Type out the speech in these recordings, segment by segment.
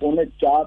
4.25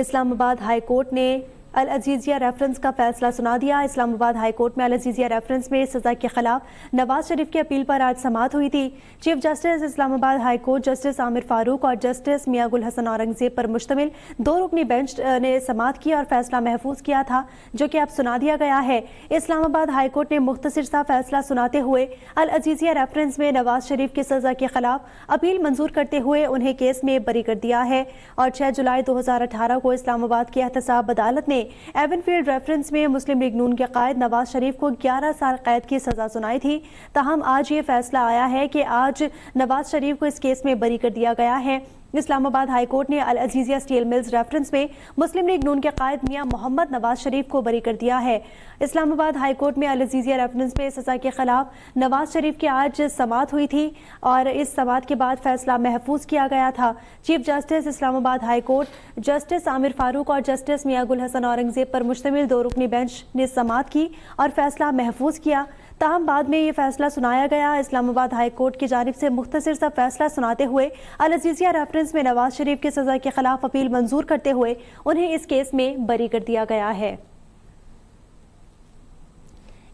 اسلام آباد high court نے العزیزیہ reference کا فیصلہ سنا دیا۔ اسلام آباد ہائی کورٹ میں العزیزیہ ریفرنس میں سزا کے خلاف نواز شریف کی اپیل پر آج سماعت ہوئی تھی۔ چیف جسٹس اسلام آباد ہائی کورٹ جسٹس عامر فاروق اور جسٹس میاں گل حسن اورنگزیب پر مشتمل 2 رکنی بینچ نے سماعت کی اور فیصلہ محفوظ کیا تھا، جو کہ اب سنا دیا گیا ہے۔ اسلام آباد ہائی کورٹ نے مختصر سا فیصلہ سناتے ہوئے العزیزیہ ریفرنس میں نواز شریف کی سزا کے خلاف اپیل منظور کرتے ہوئے انہیں کیس میں بری کر دیا ہے اور 6 جولائی 2018 کو اسلام آباد کی احتساب عدالت نے ایون فیلڈ ریفرنس میں مسلم لیگ نون کے قائد نواز شریف کو 11 سال قید کی سزا سنائی تھی۔ تاہم آج یہ فیصلہ آیا ہے کہ آج نواز شریف کو اس کیس میں بری کر دیا گیا ہے۔ اسلام آباد ہائی کورٹ نے العزیزیہ اسٹیل ملز ریفرنس میں مسلم لیگ نون کے قائد میاں محمد نواز شریف کو بری کر دیا ہے۔ اسلام آباد ہائی کورٹ میں العزیزیہ ریفرنس میں سزا کے خلاف نواز شریف کی آج سماعت ہوئی تھی اور اس سماعت کے بعد فیصلہ محفوظ کیا گیا تھا۔ چیف جسٹس اسلام آباد ہائی کورٹ جسٹس عامر فاروق اور جسٹس میاں گل حسن اورنگزیب پر مشتمل 2 رکنی بینچ نے سماعت کی اور فیصلہ محفوظ کیا۔ تاہم بعد میں یہ فیصلہ سنایا گیا۔ اسلام آباد ہائی کورٹ کی جانب سے مختصر سا فیصلہ سناتے ہوئے العزیزیہ ریفرنس میں نواز شریف کی سزا کے خلاف اپیل منظور کرتے ہوئے انہیں اس کیس میں بری کر دیا گیا ہے۔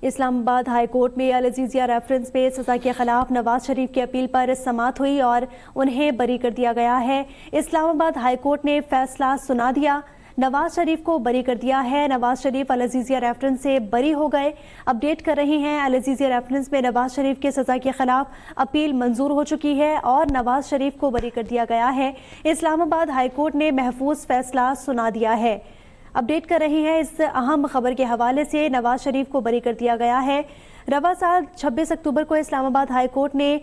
اسلام آباد ہائی کورٹ میں العزیزیہ ریفرنس میں سزا کے خلاف نواز شریف کی اپیل پر سماعت ہوئی اور انہیں بری کر دیا گیا ہے۔ اسلام آباد ہائی کورٹ نے فیصلہ سنا دیا، نواز شریف کو بری کر دیا ہے۔ نواز شریف العزیزیہ ریفرنس سے بری ہو گئے۔ اپڈیٹ کر رہی ہیں، العزیزیہ ریفرنس میں نواز شریف کی سزا کے خلاف اپیل منظور ہو چکی ہے اور نواز شریف کو بری کر دیا گیا ہے۔ اسلام آباد ہائی کورٹ نے محفوظ فیصلہ سنا دیا ہے۔ اپڈیٹ کر رہی ہیں اس اہم خبر کے حوالے سے، نواز شریف کو بری کر دیا گیا ہے۔ رواں سال 26 اکتوبر کو اسلام آباد ہائی کورٹ نے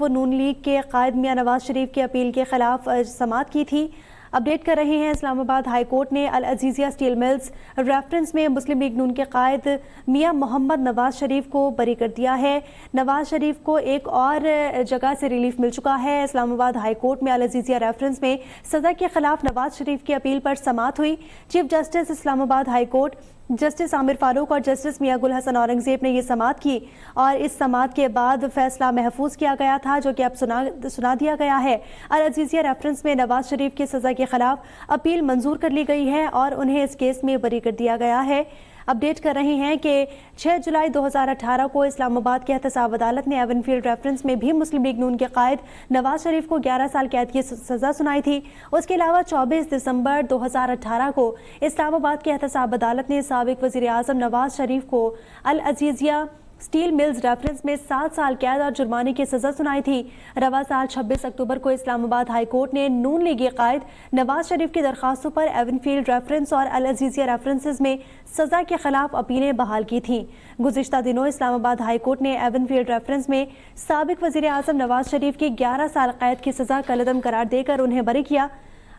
وہ نون لیگ کے قائد میاں نواز شریف کی اپیل کے خلاف سماعت کی تھی۔ اپڈیٹ کر رہے ہیں، اسلام آباد ہائی کورٹ نے العزیزیہ اسٹیل ملز ریفرنس میں مسلم لیگ نون کے قائد میاں محمد نواز شریف کو بری کر دیا ہے۔ نواز شریف کو ایک اور جگہ سے ریلیف مل چکا ہے۔ اسلام آباد ہائی کورٹ میں العزیزیہ ریفرنس میں سزا کے خلاف نواز شریف کی اپیل پر سماعت ہوئی۔ چیف جسٹس اسلام آباد ہائی کورٹ جسٹس عامر فاروق اور جسٹس میاں گل حسن اورنگزیب نے یہ سماعت کی اور اس سماعت کے بعد فیصلہ محفوظ کیا گیا تھا، جو کہ اب سنا دیا گیا ہے۔ العزیزیہ ریفرنس میں نواز شریف کی سزا کے خلاف اپیل منظور کر لی گئی ہے اور انہیں اس کیس میں بری کر دیا گیا ہے۔ اپڈیٹ کر رہے ہیں کہ 6 جولائی 2018 کو اسلام آباد کی احتساب عدالت نے ایون فیلڈ ریفرنس میں بھی مسلم لیگ نون کے قائد نواز شریف کو 11 سال قید کی سزا سنائی تھی۔ اس کے علاوہ 24 دسمبر 2018 کو اسلام آباد کی احتساب عدالت نے سابق وزیر اعظم نواز شریف کو العزیزیہ اسٹیل ملز ریفرنس میں 7 سال قید اور جرمانے کی سزا سنائی تھی۔ رواں سال 26 اکتوبر کو اسلام آباد ہائی کورٹ نے نون لیگی قائد نواز شریف کی درخواستوں پر ایون فیلڈ ریفرنس اور العزیزیہ ریفرنسز میں سزا کے خلاف اپیلیں بحال کی تھیں۔ گزشتہ دنوں اسلام آباد ہائی کورٹ نے ایون فیلڈ ریفرنس میں سابق وزیر اعظم نواز شریف کی 11 سال قید کی سزا کالعدم قرار دے کر انہیں بری کیا۔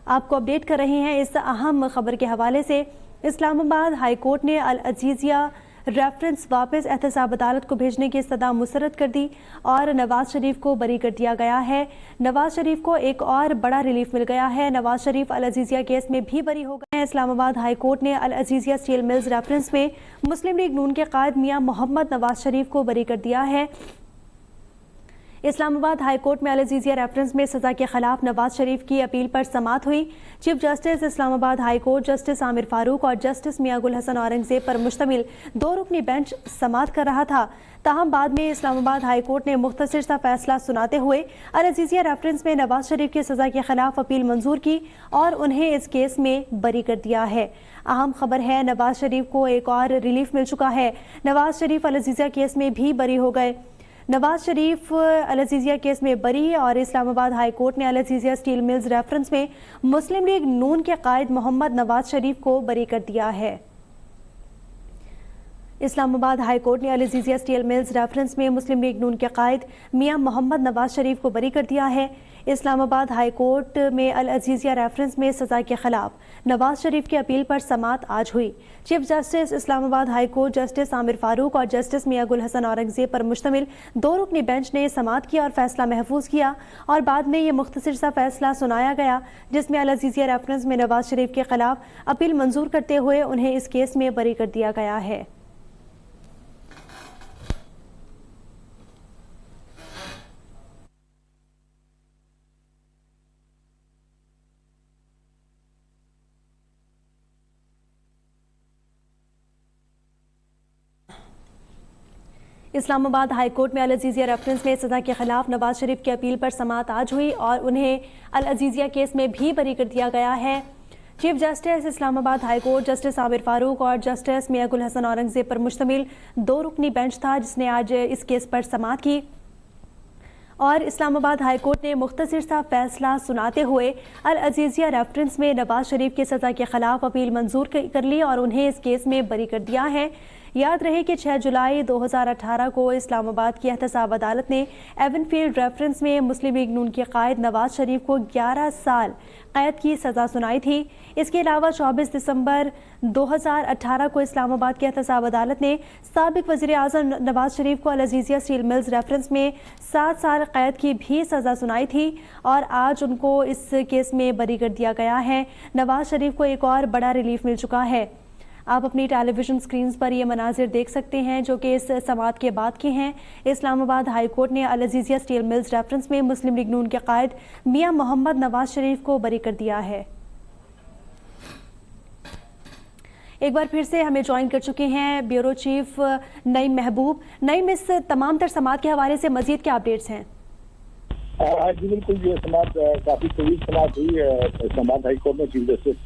آپ کو اپڈیٹ کر رہے ہیں اس اہم خبر کے حوالے سے، اسلام آباد ہائی کورٹ نے العزیزیہ ریفرنس واپس احتساب عدالت کو بھیجنے کی استدعا مسترد کر دی اور نواز شریف کو بری کر دیا گیا ہے۔ نواز شریف کو ایک اور بڑا ریلیف مل گیا ہے۔ نواز شریف العزیزیہ کیس میں بھی بری ہو گئے ہیں۔ اسلام آباد ہائی کورٹ نے العزیزیہ اسٹیل ملز ریفرنس میں مسلم لیگ نون کے قائد میاں محمد نواز شریف کو بری کر دیا ہے۔ اسلام آباد ہائی کورٹ میں العزیزیہ ریفرنس میں سزا کے خلاف نواز شریف کی اپیل پر سماعت ہوئی۔ چیف جسٹس اسلام آباد ہائی کورٹ جسٹس عامر فاروق اور جسٹس میاں گل حسن اورنگزیب پر مشتمل 2 رکنی بینچ سماعت کر رہا تھا۔ تاہم بعد میں اسلام آباد ہائی کورٹ نے مختصر سا فیصلہ سناتے ہوئے العزیزیہ ریفرنس میں نواز شریف کی سزا کے خلاف اپیل منظور کی اور انہیں اس کیس میں بری کر دیا ہے۔ اہم خبر ہے، نواز شریف کو ایک اور ریلیف مل چکا ہے۔ نواز شریف العزیزیہ کیس میں بھی بری ہو گئے۔ نواز شریف العزیزیہ کیس میں بری اور اسلام آباد ہائی کورٹ نے العزیزیہ اسٹیل ملز ریفرنس میں مسلم لیگ نون کے قائد محمد نواز شریف کو بری کر دیا ہے۔ اسلام آباد ہائی کورٹ نے العزیزیہ اسٹیل ملز ریفرنس میں مسلم لیگ نون کے قائد میاں محمد نواز شریف کو بری کر دیا ہے۔ اسلام آباد ہائی کورٹ میں العزیزیہ ریفرنس میں سزا کے خلاف نواز شریف کی اپیل پر سماعت آج ہوئی۔ چیف جسٹس اسلام آباد ہائی کورٹ جسٹس عامر فاروق اور جسٹس میاں گل حسن اورنگزیب پر مشتمل 2 رکنی بینچ نے سماعت کی اور فیصلہ محفوظ کیا اور بعد میں یہ مختصر سا فیصلہ سنایا گیا، جس میں العزیزیہ ریفرنس میں نواز شریف کے خلاف اپیل منظور کرتے ہوئے انہیں اس کیس میں بری کر دیا گیا ہے۔ اسلام آباد ہائی کورٹ میں العزیزیہ ریفرنس میں سزا کے خلاف نواز شریف کی اپیل پر سماعت آج ہوئی اور انہیں العزیزیہ کیس میں بھی بری کر دیا گیا ہے۔ چیف جسٹس اسلام آباد ہائی کورٹ جسٹس عامر فاروق اور جسٹس میاں گل حسن اورنگزیب پر مشتمل 2 رکنی بینچ تھا جس نے آج اس کیس پر سماعت کی اور اسلام آباد ہائی کورٹ نے مختصر سا فیصلہ سناتے ہوئے العزیزیہ ریفرنس میں نواز شریف کی سزا کے خلاف اپیل منظور کر لی اور انہیں اس کیس میں بری کر دیا ہے۔ یاد رہے کہ 6 جولائی 2018 کو اسلام آباد کی احتساب عدالت نے ایون فیلڈ ریفرنس میں مسلم لیگ نون کے قائد نواز شریف کو 11 سال قید کی سزا سنائی تھی۔ اس کے علاوہ 24 دسمبر 2018 کو اسلام آباد کی احتساب عدالت نے سابق وزیر اعظم نواز شریف کو العزیزیہ اسٹیل ملز ریفرنس میں 7 سال قید کی بھی سزا سنائی تھی اور آج ان کو اس کیس میں بری کر دیا گیا ہے۔ نواز شریف کو ایک اور بڑا ریلیف مل چکا ہے۔ آپ اپنی ٹیلی ویژن سکرینز پر یہ مناظر دیکھ سکتے ہیں جو کہ اس سماعت کے بعد کے ہیں۔ اسلام آباد ہائی کورٹ نے العزیزیہ اسٹیل ملز ریفرنس میں مسلم لیگ نون کے قائد میاں محمد نواز شریف کو بری کر دیا ہے۔ ایک بار پھر سے ہمیں جوائن کر چکے ہیں بیورو چیف نعیم محبوب۔ نعیم، اس تمام تر سماعت کے حوالے سے مزید کیا اپڈیٹس ہیں؟ جی بالکل، یہ سماعت کافی طویل سماعت ہوئی ہے اسلام آباد ہائی کورٹ میں چیف جسٹس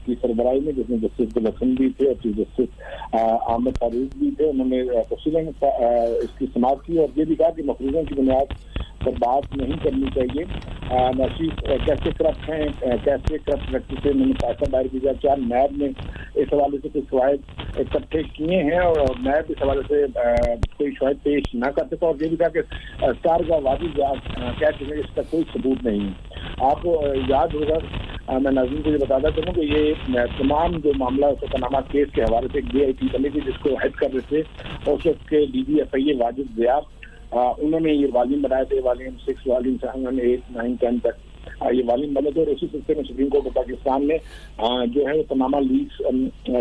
کی سربراہی میں، جس میں جسٹس گل حسن بھی تھے اور چیف جسٹس عامر فاروق بھی تھے۔ انہوں نے تفصیلاً اس کی سماعت کی اور یہ بھی کہا کہ مفروضوں کی بنیاد پر بات نہیں کرنی چاہیے۔ نواز شریف کیسے کرپٹ ہیں، کیسے کرپٹ پریکٹس سے انہوں نے فیصلہ دائر کیا، کیا نیب نے اس حوالے سے کوئی شواہد اکٹھے کیے ہیں اور نیب اس حوالے سے کوئی شواہد پیش نہ کر سکا، اور یہ بھی کہا کہ اسٹار کا واضح کہہ چکے کہ اس کا کوئی ثبوت نہیں ہے۔ آپ کو یاد ہوگا، میں ناظرین کو یہ بتاتا چاہوں کہ یہ تمام جو معاملہ پاناما کیس کے حوالے سے ایک DIT بنے تھی جس کو ہیڈ کر رہے تھے اور اس وقت کے DGFI واجد ضیاء، انہوں نے یہ والیوم بنائے تھے، والیوم 6 والیوم 8 9 10 تک یہ والیوم بنے تھے، اور اسی سلسلے میں سپریم کورٹ آف پاکستان نے جو ہے وہ پاناما لیکس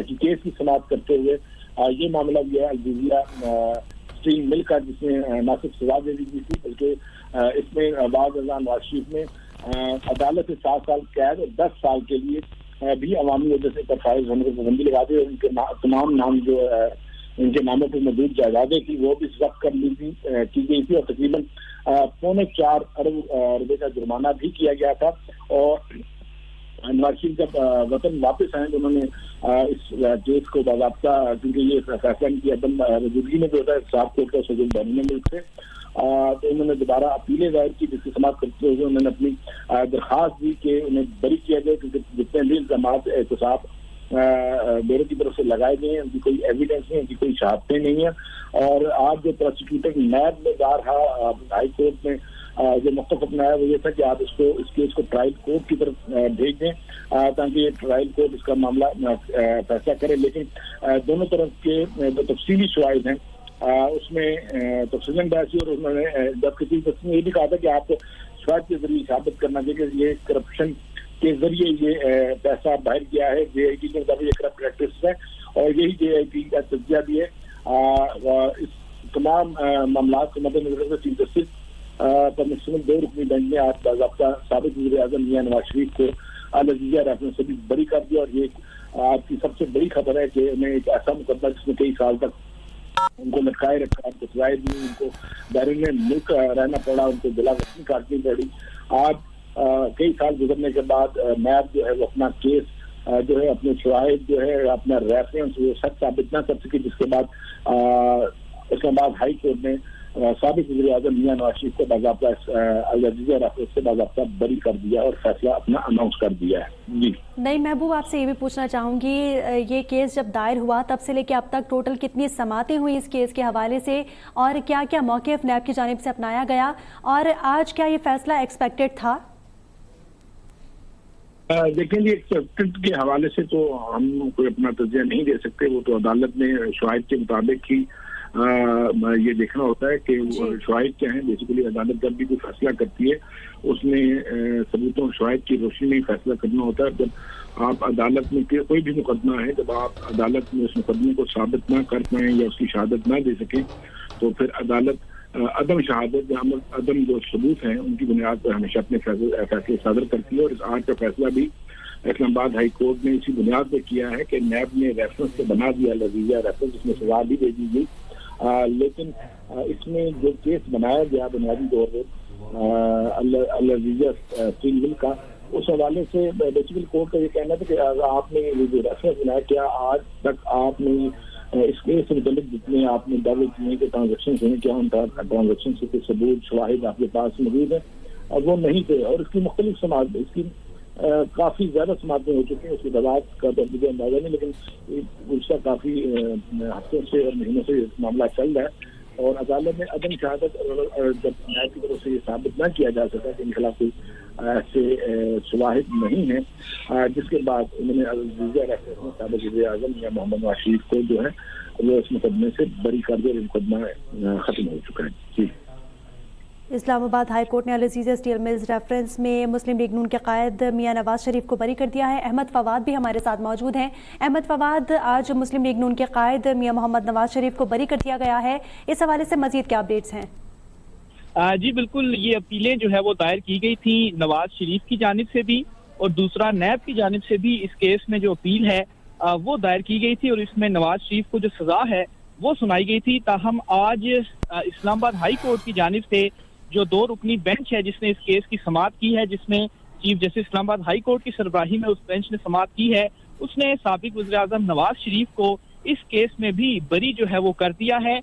کی کیس کی سماعت کرتے ہوئے یہ معاملہ بھی ہے العزیزیہ اسٹیل مل کا، جس میں نہ صرف سزا دے دی گئی تھی بلکہ اس میں بعض ازاں نواز شریف نے عدالت سے 7 سال قید اور 10 سال کے لیے بھی عوامی وجہ سے فائز ہونے کی پابندی لگا دی، اور ان کے تمام نام جو ان کے ناموں پر موجود جائیدادیں تھی وہ بھی ضبط کر لی تھی کی گئی تھی، اور تقریباً 4.25 ارب روپے کا جرمانہ بھی کیا گیا تھا۔ اور نواز شریف جب وطن واپس آئے تو انہوں نے اس کیس کو باضابطہ، کیونکہ یہ فیصلہ کی عدم موجودگی میں جو ہوتا ہے صاحب کورٹ کا سجن بیرون ملک سے، تو انہوں نے دوبارہ اپیلیں دائر کی جس کی سماعت کرتے ہوئے انہوں نے اپنی درخواست دی کہ انہیں بری کیا جائے، کیونکہ جتنے بھی الزامات احتساب بیورو کی طرف سے لگائے گئے ہیں ان کی کوئی ایویڈنس نہیں، ان کی کوئی شہادتیں نہیں ہیں۔ اور آج جو پروسیکیوٹر نیب میں جا رہا ہائی کورٹ میں جو مختلف اپنایا وہ یہ تھا کہ آپ اس کیس کو ٹرائل کورٹ کی طرف بھیج دیں تاکہ یہ ٹرائل کورٹ اس کا معاملہ فیصلہ کرے، لیکن دونوں طرف کے جو تفصیلی شواہد ہیں اس میں تفصیلاً بحث ہوئی، اور انہوں نے جبکہ چیف جسٹس نے یہ بھی کہا تھا کہ آپ شواہد کے ذریعے ثابت کرنا چاہیے کہ یہ کرپشن کے ذریعے یہ پیسہ باہر کیا ہے، JIT کے مطابق یہ کرپٹ پریکٹس ہے، اور یہی JIT کا تجزیہ بھی ہے۔ اس تمام معاملات کو مد نظر رکھتے چیف جسٹس پر مشتمل 2 رکنی بینچ نے آج باضابطہ سابق وزیر اعظم میاں نواز شریف کو العزیزیہ ریفرنس سے بھی بری کر دیا، اور یہ آج کی سب سے بڑی خبر ہے کہ انہیں ایک ایسا مقدمہ جس میں کئی سال تک ان کو لٹکائے رکھا، ان کو سزائے دی، ان کو بیرون ملک رہنا پڑا، ان کو بلا وطنی کاٹنی پڑی۔ آج کئی سال گزرنے کے بعد نیب جو ہے وہ اپنا کیس جو ہے اپنے شواہد جو ہے اپنا ریفرنس وہ سچ ثابت نہ کر سکی، جس کے بعد اسلام آباد ہائی کورٹ نے سابق وزیر اعظم میاں نواز شریف کو باضابطہ العزیزیہ ریفرنس سے باضابطہ بری کر دیا اور فیصلہ اپنا اناؤنس کر دیا ہے۔ جی نعیم محبوب، آپ سے یہ بھی پوچھنا چاہوں گی، یہ کیس جب دائر ہوا تب سے لے کے اب تک ٹوٹل کتنی سماعتیں ہوئی اس کیس کے حوالے سے، اور کیا کیا موقف نیب کی جانب سے اپنایا گیا، اور آج کیا یہ فیصلہ ایکسپیکٹڈ تھا؟ دیکھیں جی، ایکسپیکٹڈ کے حوالے سے تو ہم کوئی اپنا تجزیہ نہیں دے سکتے، وہ تو عدالت نے شواہد کے مطابق ہی یہ دیکھنا ہوتا ہے کہ شواہد کیا ہیں۔ بیسیکلی عدالت جب بھی کوئی فیصلہ کرتی ہے اس میں ثبوتوں شواہد کی روشنی میں فیصلہ کرنا ہوتا ہے۔ جب آپ عدالت میں کوئی بھی مقدمہ ہے، جب آپ عدالت میں اس مقدمے کو ثابت نہ کر پائیں یا اس کی شہادت نہ دے سکیں تو پھر عدالت عدم شہادت یا عدم جو ثبوت ہیں ان کی بنیاد پر ہمیشہ اپنے فیصلے صادر کرتی ہے، اور اس آج کا فیصلہ بھی اسلام آباد ہائی کورٹ نے اسی بنیاد پہ کیا ہے کہ نیب نے ریفرنس سے بنا دیا العزیزیہ ریفرنس، جس میں سزا بھی دے دی گئی، لیکن اس میں جو کیس بنایا گیا بنیادی طور پر العزیزیہ اسٹیل مل کا، اس حوالے سے بیسیکلی کورٹ کا یہ کہنا تھا کہ آپ نے جو ریفرنس بنایا، کیا آج تک آپ نے اس کیس سے متعلق جتنے آپ نے دعوے کیے کہ ٹرانزیکشنز ہیں، کیا ان ٹرانزیکشن سے کوئی ثبوت شواہد آپ کے پاس موجود ہیں؟ اور وہ نہیں تھے، اور اس کی مختلف سماعت، اس کی کافی زیادہ سماعتیں ہو چکی ہیں، اس کی تعداد کا تو مجھے اندازہ نہیں، لیکن گزشتہ کافی ہفتوں سے اور مہینوں سے معاملہ چل رہا ہے، اور عدالت نے عدم شہادت جب نیب کی طرف سے یہ ثابت نہ کیا جا سکا کہ ان کے خلاف کوئی ایسے شواہد نہیں ہیں، جس کے بعد انہوں نے العزیزیہ ریفرنس سابق وزیر اعظم یا محمد نواز شریف کو جو ہے وہ اس مقدمے سے بری کر دیا، مقدمہ ختم ہو چکا ہے. جی، اسلام آباد ہائی کورٹ نے العزیزیہ اسٹیل ملز ریفرنس میں مسلم لیگ نون کے قائد میاں نواز شریف کو بری کر دیا ہے. احمد فواد بھی ہمارے ساتھ موجود ہیں. احمد فواد، آج مسلم لیگ نون کے قائد میاں محمد نواز شریف کو بری کر دیا گیا ہے، اس حوالے سے مزید کیا اپڈیٹس ہیں؟ جی بالکل، یہ اپیلیں جو ہے وہ دائر کی گئی تھی نواز شریف کی جانب سے بھی، اور دوسرا نیب کی جانب سے بھی. اس کیس میں جو اپیل ہے وہ دائر کی گئی تھی، اور اس میں نواز شریف کو جو سزا ہے وہ سنائی گئی تھی. تاہم آج اسلام آباد ہائی کورٹ کی جانب سے جو 2 رکنی بینچ ہے جس نے اس کیس کی سماعت کی ہے، جس میں چیف جسٹس اسلام آباد ہائی کورٹ کی سربراہی میں اس بینچ نے سماعت کی ہے، اس نے سابق وزیر اعظم نواز شریف کو اس کیس میں بھی بری جو ہے وہ کر دیا ہے.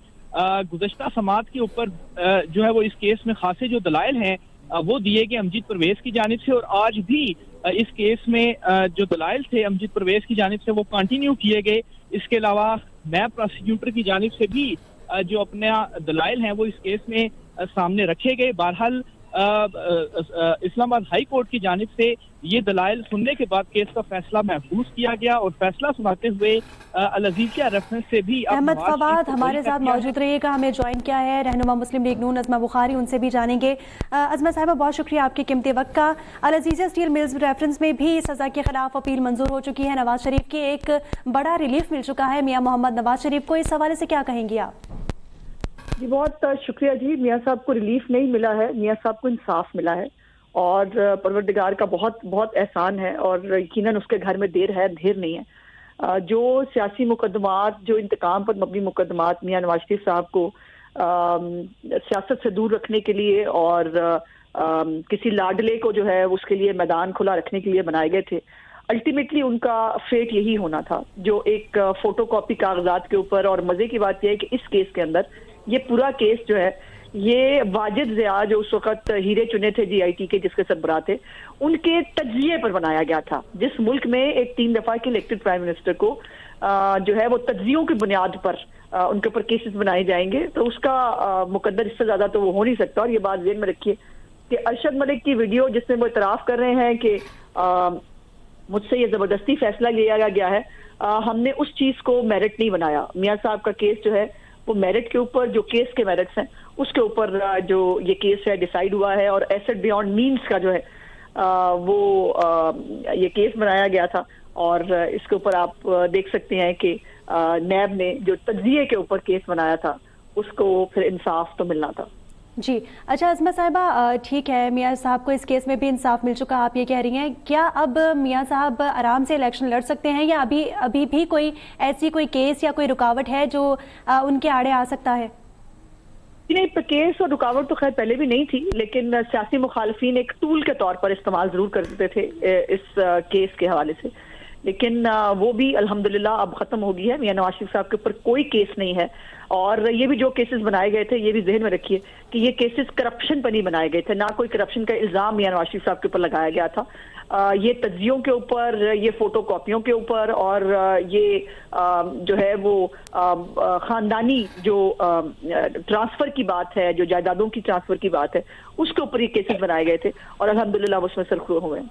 گزشتہ سماعت کے اوپر جو ہے وہ اس کیس میں خاصے جو دلائل ہیں وہ دیے گئے امجد پرویز کی جانب سے، اور آج بھی اس کیس میں جو دلائل تھے امجد پرویز کی جانب سے وہ کنٹینیو کیے گئے. اس کے علاوہ نیب پروسیکیوٹر کی جانب سے بھی جو اپنے دلائل ہیں وہ اس کیس میں سامنے رکھے گئے. بہرحال اسلام آباد ہائی کورٹ کی جانب سے یہ دلائل سننے کے بعد کیس کا فیصلہ محفوظ کیا گیا، اور فیصلہ سناتے ہوئے العزیزیہ ریفرنس سے بھی احمد فواد ہمارے ساتھ موجود رہیے گا. ہمیں جوائن کیا ہے رہنما مسلم لیگ نون عظمہ بخاری، ان سے بھی جانیں گے. عظمہ صاحبہ، بہت شکریہ آپ کے قیمتی وقت کا. العزیزیہ اسٹیل ملز ریفرنس میں بھی سزا کے خلاف اپیل منظور ہو چکی ہے. نواز شریف کی ایک بڑا ریلیف مل چکا ہے میاں محمد نواز شریف کو، اس حوالے سے کیا کہیں گے آپ؟ جی بہت شکریہ. جی، میاں صاحب کو ریلیف نہیں ملا ہے، میاں صاحب کو انصاف ملا ہے، اور پروردگار کا بہت بہت احسان ہے، اور یقیناً اس کے گھر میں دیر ہے دھیر نہیں ہے. جو سیاسی مقدمات، جو انتقام پر مبنی مقدمات میاں نواز شریف صاحب کو سیاست سے دور رکھنے کے لیے اور کسی لاڈلے کو جو ہے اس کے لیے میدان کھلا رکھنے کے لیے بنائے گئے تھے، الٹیمیٹلی ان کا فیٹ یہی ہونا تھا. جو ایک فوٹو کاپی کاغذات کے اوپر، اور مزے کی بات یہ ہے کہ اس کیس کے اندر یہ پورا کیس جو ہے یہ واجد ضیاء جو اس وقت ہیرے چنے تھے جی آئی ٹی کے، جس کے سربراہ تھے، ان کے تجزیے پر بنایا گیا تھا. جس ملک میں ایک 3 دفعہ کے الیکٹڈ پرائم منسٹر کو جو ہے وہ تجزیوں کی بنیاد پر ان کے اوپر کیسز بنائے جائیں گے، تو اس کا مقدر اس سے زیادہ تو وہ ہو نہیں سکتا. اور یہ بات ذہن میں رکھیے کہ ارشد ملک کی ویڈیو جس میں وہ اعتراف کر رہے ہیں کہ مجھ سے یہ زبردستی فیصلہ لیا گیا ہے، ہم نے اس چیز کو میرٹ نہیں بنایا. میاں صاحب کا کیس جو ہے وہ میرٹ کے اوپر، جو کیس کے میرٹس ہیں اس کے اوپر جو یہ کیس ہے ڈیسائیڈ ہوا ہے، اور ایسٹ بیونڈ مینز کا جو ہے وہ یہ کیس بنایا گیا تھا. اور اس کے اوپر آپ دیکھ سکتے ہیں کہ نیب نے جو تجزیے کے اوپر کیس بنایا تھا اس کو پھر انصاف تو ملنا تھا. جی اچھا عظمہ صاحبہ، ٹھیک ہے میاں صاحب کو اس کیس میں بھی انصاف مل چکا، آپ یہ کہہ رہی ہیں. کیا اب میاں صاحب آرام سے الیکشن لڑ سکتے ہیں، یا ابھی بھی کوئی ایسی کوئی کیس یا کوئی رکاوٹ ہے جو ان کے آڑے آ سکتا ہے؟ نہیں، کیس اور رکاوٹ تو خیر پہلے بھی نہیں تھی، لیکن سیاسی مخالفین ایک ٹول کے طور پر استعمال ضرور کرتے تھے اس کیس کے حوالے سے، لیکن وہ بھی الحمدللہ اب ختم ہو گئی ہے. میاں نواز شریف صاحب کے اوپر کوئی کیس نہیں ہے، اور یہ بھی جو کیسز بنائے گئے تھے یہ بھی ذہن میں رکھیے کہ یہ کیسز کرپشن پر نہیں بنائے گئے تھے، نہ کوئی کرپشن کا الزام میاں نواز شریف صاحب کے اوپر لگایا گیا تھا. یہ تجزیوں کے اوپر، یہ فوٹو کاپیوں کے اوپر، اور یہ جو ہے وہ خاندانی جو ٹرانسفر کی بات ہے، جو جائیدادوں کی ٹرانسفر کی بات ہے، اس کے اوپر یہ کیسز بنائے گئے تھے، اور الحمدللہ وہ اس میں سرخرو ہوئے ہیں.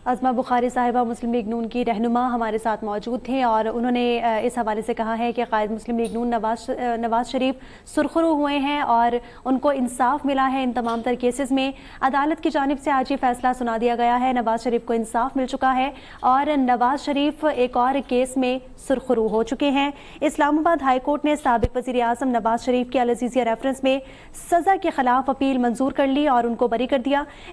عظمہ بخاری صاحبہ مسلم لیگ نون کی رہنما ہمارے ساتھ موجود تھے، اور انہوں نے اس حوالے سے کہا ہے کہ قائد مسلم لیگ نون نواز شریف سرخرو ہوئے ہیں اور ان کو انصاف ملا ہے ان تمام تر کیسز میں. عدالت کی جانب سے آج یہ فیصلہ سنا دیا گیا ہے، نواز شریف کو انصاف مل چکا ہے، اور نواز شریف ایک اور کیس میں سرخرو ہو چکے ہیں. اسلام آباد ہائی کورٹ نے سابق وزیر اعظم نواز شریف کی العزیزیہ ریفرنس میں سزا کے خلاف اپیل منظور کر لی اور ان کو بری کر دیا.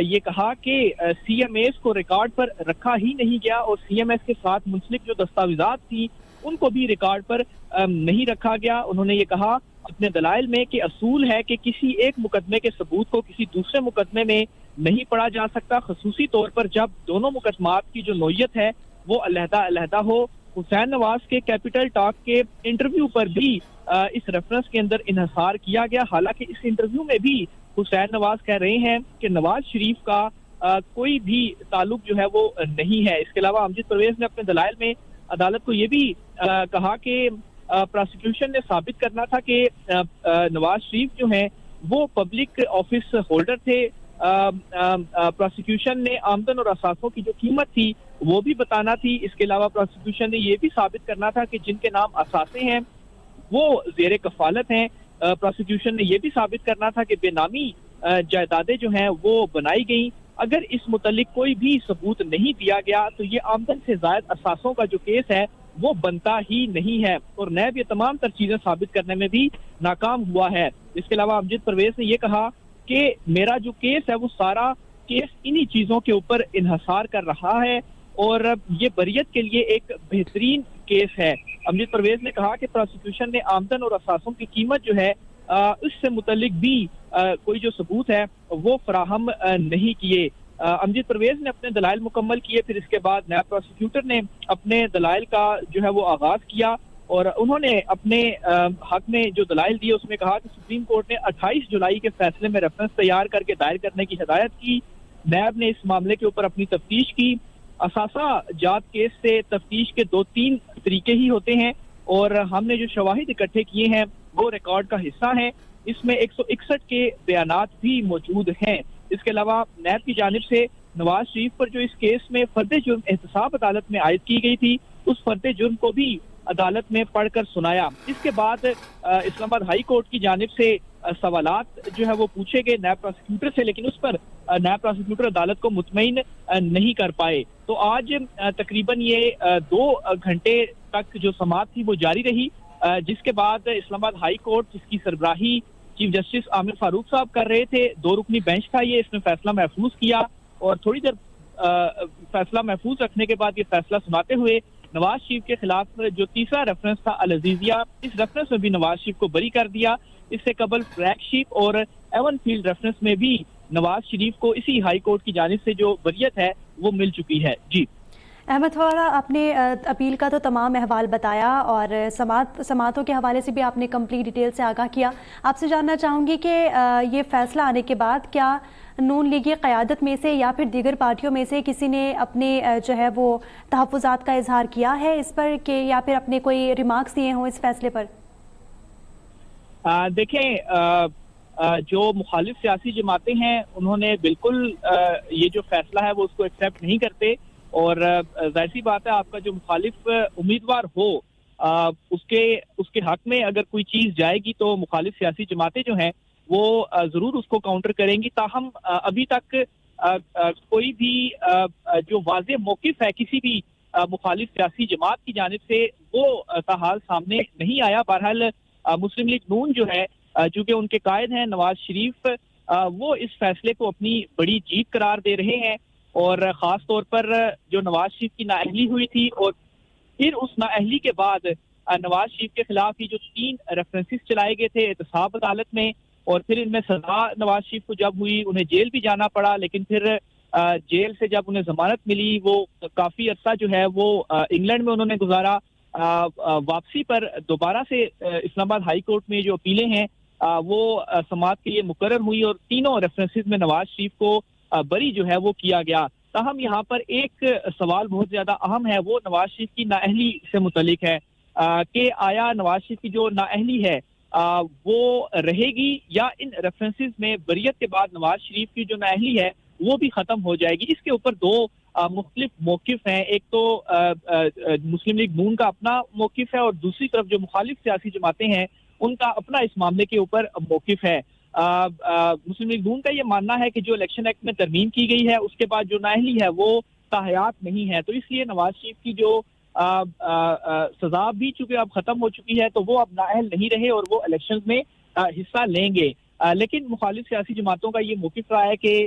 یہ کہا کہ سی ایم ایز کو ریکارڈ پر رکھا ہی نہیں گیا اور سی ایم ایز کے ساتھ منسلک جو دستاویزات تھی ان کو بھی ریکارڈ پر نہیں رکھا گیا. انہوں نے یہ کہا اپنے دلائل میں کہ اصول ہے کہ کسی ایک مقدمے کے ثبوت کو کسی دوسرے مقدمے میں نہیں پڑھا جا سکتا، خصوصی طور پر جب دونوں مقدمات کی جو نوعیت ہے وہ علیحدہ علیحدہ ہو. حسین نواز کے کیپٹل ٹاک کے انٹرویو پر بھی اس ریفرنس کے اندر انحصار کیا گیا، حالانکہ اس انٹرویو میں بھی حسین نواز کہہ رہے ہیں کہ نواز شریف کا کوئی بھی تعلق جو ہے وہ نہیں ہے. اس کے علاوہ امجد پرویز نے اپنے دلائل میں عدالت کو یہ بھی کہا کہ پروسیکیوشن نے ثابت کرنا تھا کہ نواز شریف جو ہیں وہ پبلک آفس ہولڈر تھے. پروسیکیوشن نے آمدن اور اثاثوں کی جو قیمت تھی وہ بھی بتانا تھی. اس کے علاوہ پروسیکیوشن نے یہ بھی ثابت کرنا تھا کہ جن کے نام اثاثے ہیں وہ زیر کفالت ہیں. پروسیکیوشن نے یہ بھی ثابت کرنا تھا کہ بے نامی جائیدادیں جو ہیں وہ بنائی گئیں. اگر اس متعلق کوئی بھی ثبوت نہیں دیا گیا تو یہ آمدن سے زائد اثاثوں کا جو کیس ہے وہ بنتا ہی نہیں ہے، اور نیب یہ تمام تر چیزیں ثابت کرنے میں بھی ناکام ہوا ہے. اس کے علاوہ امجد پرویز نے یہ کہا کہ میرا جو کیس ہے وہ سارا کیس انہی چیزوں کے اوپر انحصار کر رہا ہے اور یہ بریت کے لیے ایک بہترین کیس ہے. امجد پرویز نے کہا کہ پروسیکیوشن نے آمدن اور اثاثوں کی قیمت جو ہے اس سے متعلق بھی کوئی جو ثبوت ہے وہ فراہم نہیں کیے. امجد پرویز نے اپنے دلائل مکمل کیے، پھر اس کے بعد نیب پروسیکیوٹر نے اپنے دلائل کا جو ہے وہ آغاز کیا اور انہوں نے اپنے حق میں جو دلائل دیے اس میں کہا کہ سپریم کورٹ نے 28 جولائی کے فیصلے میں ریفرنس تیار کر کے دائر کرنے کی ہدایت کی. نیب نے اس معاملے کے اوپر اپنی تفتیش کی. اثاثہ جات کیس سے تفتیش کے 2-3 طریقے ہی ہوتے ہیں اور ہم نے جو شواہد اکٹھے کیے ہیں وہ ریکارڈ کا حصہ ہیں. اس میں 161 کے بیانات بھی موجود ہیں. اس کے علاوہ نیب کی جانب سے نواز شریف پر جو اس کیس میں فرد جرم احتساب عدالت میں عائد کی گئی تھی اس فرد جرم کو بھی عدالت میں پڑھ کر سنایا. اس کے بعد اسلام آباد ہائی کورٹ کی جانب سے سوالات جو ہے وہ پوچھے گئے نیب پروسیکیوٹر سے، لیکن اس پر نیب پروسیکیوٹر عدالت کو مطمئن نہیں کر پائے. تو آج تقریباً یہ 2 گھنٹے تک جو سماعت تھی وہ جاری رہی، جس کے بعد اسلام آباد ہائی کورٹ جس کی سربراہی چیف جسٹس عامر فاروق صاحب کر رہے تھے، 2 رکنی بینچ تھا یہ، اس نے فیصلہ محفوظ کیا اور تھوڑی دیر فیصلہ محفوظ رکھنے کے بعد یہ فیصلہ سناتے ہوئے نواز شریف کے خلاف جو تیسرا ریفرنس تھا العزیزیہ، اس ریفرنس میں بھی نواز شریف کو بری کر دیا. اس سے قبل فلیگ شپ اور ایون فیلڈ ریفرنس میں بھی نواز شریف کو اسی ہائی کورٹ کی جانب سے جو بریت ہے وہ مل چکی ہے. جی احمد فوادہ، آپ نے اپیل کا تو تمام احوال بتایا اور سماعتوں کے حوالے سے بھی آپ نے کمپلیٹ ڈیٹیل سے آگاہ کیا. آپ سے جاننا چاہوں گی کہ یہ فیصلہ آنے کے بعد کیا نون لیگی قیادت میں سے یا پھر دیگر پارٹیوں میں سے کسی نے اپنے جو ہے وہ تحفظات کا اظہار کیا ہے اس پر کہ یا پھر اپنے کوئی ریمارکس دیے ہوں اس فیصلے پر؟ دیکھیں، جو مخالف سیاسی جماعتیں ہیں انہوں نے بالکل یہ جو فیصلہ ہے وہ اس کو ایکسیپٹ نہیں کرتے اور ظاہر سی بات ہے آپ کا جو مخالف امیدوار ہو اس کے حق میں اگر کوئی چیز جائے گی تو مخالف سیاسی جماعتیں جو ہیں وہ ضرور اس کو کاؤنٹر کریں گی. تاہم ابھی تک کوئی بھی جو واضح موقف ہے کسی بھی مخالف سیاسی جماعت کی جانب سے وہ تاحال سامنے نہیں آیا. بہرحال مسلم لیگ نون جو ہے چونکہ ان کے قائد ہیں نواز شریف، وہ اس فیصلے کو اپنی بڑی جیت قرار دے رہے ہیں اور خاص طور پر جو نواز شریف کی نااہلی ہوئی تھی اور پھر اس نااہلی کے بعد نواز شریف کے خلاف ہی جو 3 ریفرنسز چلائے گئے تھے احتساب عدالت میں اور پھر ان میں سزا نواز شریف کو جب ہوئی انہیں جیل بھی جانا پڑا، لیکن پھر جیل سے جب انہیں ضمانت ملی وہ کافی عرصہ جو ہے وہ انگلینڈ میں انہوں نے گزارا. واپسی پر دوبارہ سے اسلام آباد ہائی کورٹ میں جو اپیلیں ہیں وہ سماعت کے لیے مقرر ہوئی اور تینوں ریفرنسز میں نواز شریف کو بری جو ہے وہ کیا گیا. تاہم یہاں پر ایک سوال بہت زیادہ اہم ہے، وہ نواز شریف کی نااہلی سے متعلق ہے کہ آیا نواز شریف کی جو نااہلی ہے وہ رہے گی یا ان ریفرنسز میں بریت کے بعد نواز شریف کی جو نااہلی ہے وہ بھی ختم ہو جائے گی. اس کے اوپر 2 مختلف موقف ہیں. ایک تو مسلم لیگ نون کا اپنا موقف ہے اور دوسری طرف جو مخالف سیاسی جماعتیں ہیں ان کا اپنا اس معاملے کے اوپر موقف ہے. مسلم لیگ نون کا یہ ماننا ہے کہ جو الیکشن ایکٹ میں ترمیم کی گئی ہے اس کے بعد جو نااہلی ہے وہ تاحیات نہیں ہے، تو اس لیے نواز شریف کی جو سزا بھی چونکہ اب ختم ہو چکی ہے تو وہ اب نااہل نہیں رہے اور وہ الیکشن میں حصہ لیں گے. لیکن مخالف سیاسی جماعتوں کا یہ موقف رہا ہے کہ